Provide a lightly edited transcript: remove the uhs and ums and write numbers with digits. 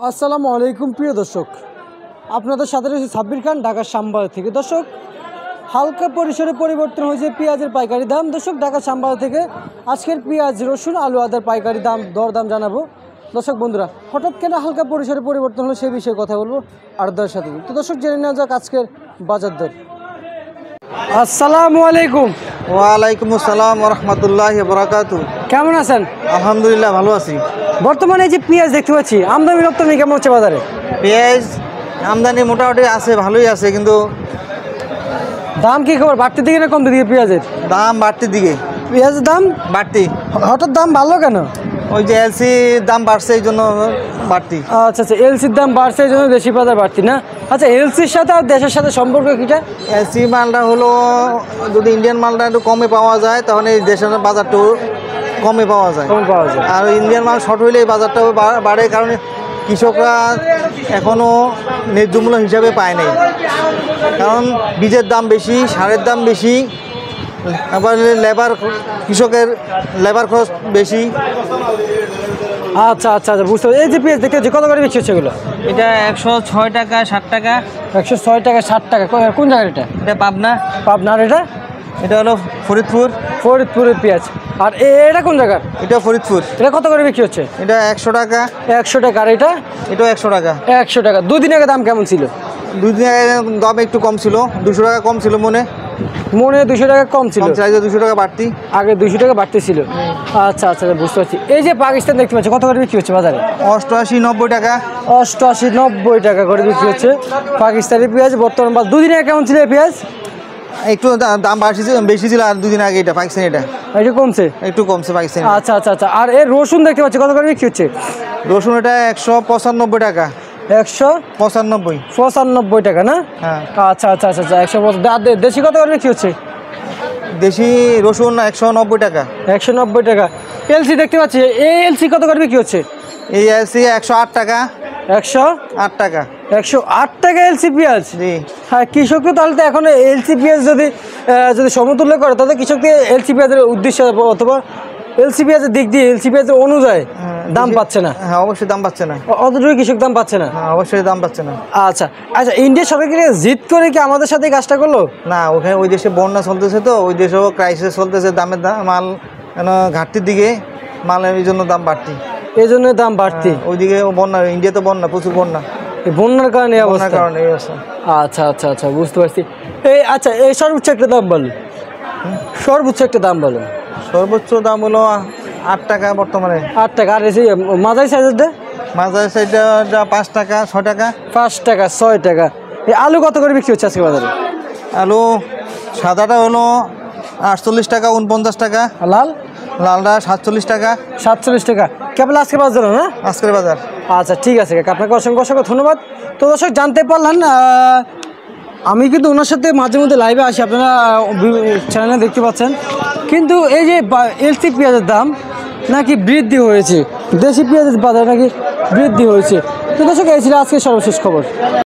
আসসালামু আলাইকুম প্রিয় দর্শক, আপনাদের সাথে রয়েছে সাব্বির খান, ঢাকার শ্যামবাজার থেকে। দর্শক, হালকা পরিসরে পরিবর্তন হয়েছে পেঁয়াজের পাইকারি দাম। দর্শক, ঢাকা শ্যামবাজার থেকে আজকের পেঁয়াজ, রসুন, আলু, আদার পাইকারি দাম দরদাম জানাবো। দর্শক বন্ধুরা, হঠাৎ কেন হালকা পরিসরে পরিবর্তন হলো সেই বিষয়ে কথা বলবো আড়তদারের সাথে। তো দর্শক, জেনে নেওয়া যাক আজকের বাজার দর। আসসালামু আলাইকুম। ওয়ালাইকুম আসসালাম রহমতুল্লাহ বরাকাতু। কেমন আছেন? আলহামদুলিল্লাহ ভালো আছি। বর্তমানে এই যে পেঁয়াজ দেখতে পাচ্ছি, আমদানি রপ্তানি কেমন হচ্ছে বাজারে? পেঁয়াজ আমদানি মোটামুটি আছে, ভালোই আছে, কিন্তু দাম কি খবর, বাড়তির দিকে না কমতির দিকে পেঁয়াজের? দাম বাড়তির দিকে। পেঁয়াজের দাম বাড়তি, হঠাৎ দাম বাড়লো কেন? ওই যে এলসি দাম বাড়ছে, এই জন্য বাড়তি। আচ্ছা আচ্ছা, এলসির দাম বাড়ছে, এই জন্য দেশি বাজার বাড়তি না? আচ্ছা, এলসির সাথে আর দেশের সাথে সম্পর্ক কিটা? এলসি মালটা হলো, যদি ইন্ডিয়ান মালটা একটু কমে পাওয়া যায় তাহলে এই দেশের বাজারটাও কমে পাওয়া যায়। কম পাওয়া যায়। আর ইন্ডিয়ান মাল শর্ট হইলে এই বাজারটাও বাড়ে, কারণ কৃষকরা এখনও ন্যায্য মূল্য হিসাবে পায় নাই। কারণ বীজের দাম বেশি, সারের দাম বেশি, আবার কৃষকের লেবার খরচ বেশি। আচ্ছা আচ্ছা আচ্ছা, বুঝতে পারছি। এই যে পেঁয়াজ দেখতে পাচ্ছি, কত করে বিক্রি হচ্ছে এগুলো? এটা 106 টাকা, 60 টাকা। 106 টাকা, 60 টাকা। কোন জায়গার এটা? এটা পাবনা। পাবনার এটা? এটা হলো ফরিদপুর। ফরিদপুরের পেঁয়াজ। আর এটা কোন জায়গার? এটা ফরিদপুর। এটা কত করে বিক্রি হচ্ছে? এটা 100 টাকা। 100 টাকা। আর এটা? এটাও 100 টাকা। 100 টাকা। দুদিন আগে দাম কেমন ছিল? দুদিন আগে দাম একটু কম ছিল, 200 টাকা কম ছিল মনে 200 টাকা কম ছিল। 200 টাকা বাড়তি। আগে 200 টাকা বাড়তি ছিল। আচ্ছা আচ্ছা, বুঝতে পারছি। এই যে পাকিস্তান দেখতে পাচ্ছি, কত করে বিক্রি হচ্ছে বাজারে? 88, 90 টাকা। 88, 90 টাকা করে বিক্রি হচ্ছে পাকিস্তানি পেঁয়াজ বর্তমান। বা দুদিন আগে কেমন ছিল এই পেঁয়াজ? একটু দাম বেশি ছিল, আর দুদিন আগে এটা পাকিস্তানি এটা একটু কমছে, একটু কমছে পাকিস্তানি। আচ্ছা আচ্ছা আচ্ছা। আর এর রসুন দেখতে পাচ্ছি, কত করে বিক্রি হচ্ছে? রসুন এটা 195 টাকা। 195 টাকা না? হ্যাঁ। আচ্ছা আচ্ছা আচ্ছা আচ্ছা, 195। আর দেশি কত করে বিক্রি হচ্ছে? দেশি রসুন 190 টাকা। 190 টাকা। এলসি দেখতে পাচ্ছি, এই এলসি কত করে বিক্রি হচ্ছে? এই এলসি 108 টাকা। 108 টাকা। 108 টাকা এলসি পেঁয়াজ। জি। হ্যাঁ, কৃষককে তাহলে তো এখন এলসি পেঁয়াজ যদি সমতুল্য করে, তাহলে কৃষককে এলসি পেঁয়াজের উদ্দেশ্যে অথবা এলসি পেঁয়াজের দিক দিয়ে এলসি পেঁয়াজের অনুযায়ী দাম পাচ্ছে না। হ্যাঁ, অবশ্যই দাম পাচ্ছে না। অতটুকু কৃষক দাম পাচ্ছে না। হ্যাঁ, অবশ্যই দাম পাচ্ছে না। আচ্ছা আচ্ছা, ইন্ডিয়া সরকারকে জিদ করে কি আমাদের সাথে কাজটা করলো? না, ওখানে ওই দেশে বন্যা চলতেছে, তো ওই দেশেও ক্রাইসিস চলতেছে, দামের মাল ঘাটতির দিকে, মালের এই জন্য দাম বাড়তি। এই জন্য দাম বাড়তি। ওইদিকে বন্যা, ইন্ডিয়াতে বন্যা, প্রচুর বন্যা। এই বন্যার কারণে এই অবস্থা। কারণে এই অবস্থা। আচ্ছা আচ্ছা আচ্ছা, বুঝতে পারছি। আচ্ছা, এই সর্বোচ্চ একটা দাম বলুন, সর্বোচ্চ একটা দাম বলুন। সর্বোচ্চ দাম হলো 8 টাকা বর্তমানে। 8 টাকা। আর এই মাঝারি সাইজেরটা? মাঝারি সাইজটা 5 টাকা, 6 টাকা। 5 টাকা, 6 টাকা। এই আলু কত করে বিক্রি হচ্ছে আজকে বাজারে? আলু সাদাটা হলো 48 টাকা, 49 টাকা। লাল? লালটা 47 টাকা। 47 টাকা। কেবল আজকে বাজার না? আজকের বাজার। আচ্ছা, ঠিক আছে কাকা, আপনাকে অসংখ্য অসংখ্য ধন্যবাদ। তো দর্শক, জানতে পারলেন, আমি কিন্তু ওনার সাথে মাঝে মধ্যে লাইভে আসি, আপনারা চ্যানেলে দেখতে পাচ্ছেন। কিন্তু এই যে এলসি পেঁয়াজের দাম নাকি বৃদ্ধি হয়েছে, দেশি পেঁয়াজের বাজার নাকি বৃদ্ধি হয়েছে। তো দর্শক, এই ছিল আজকে সর্বশেষ খবর।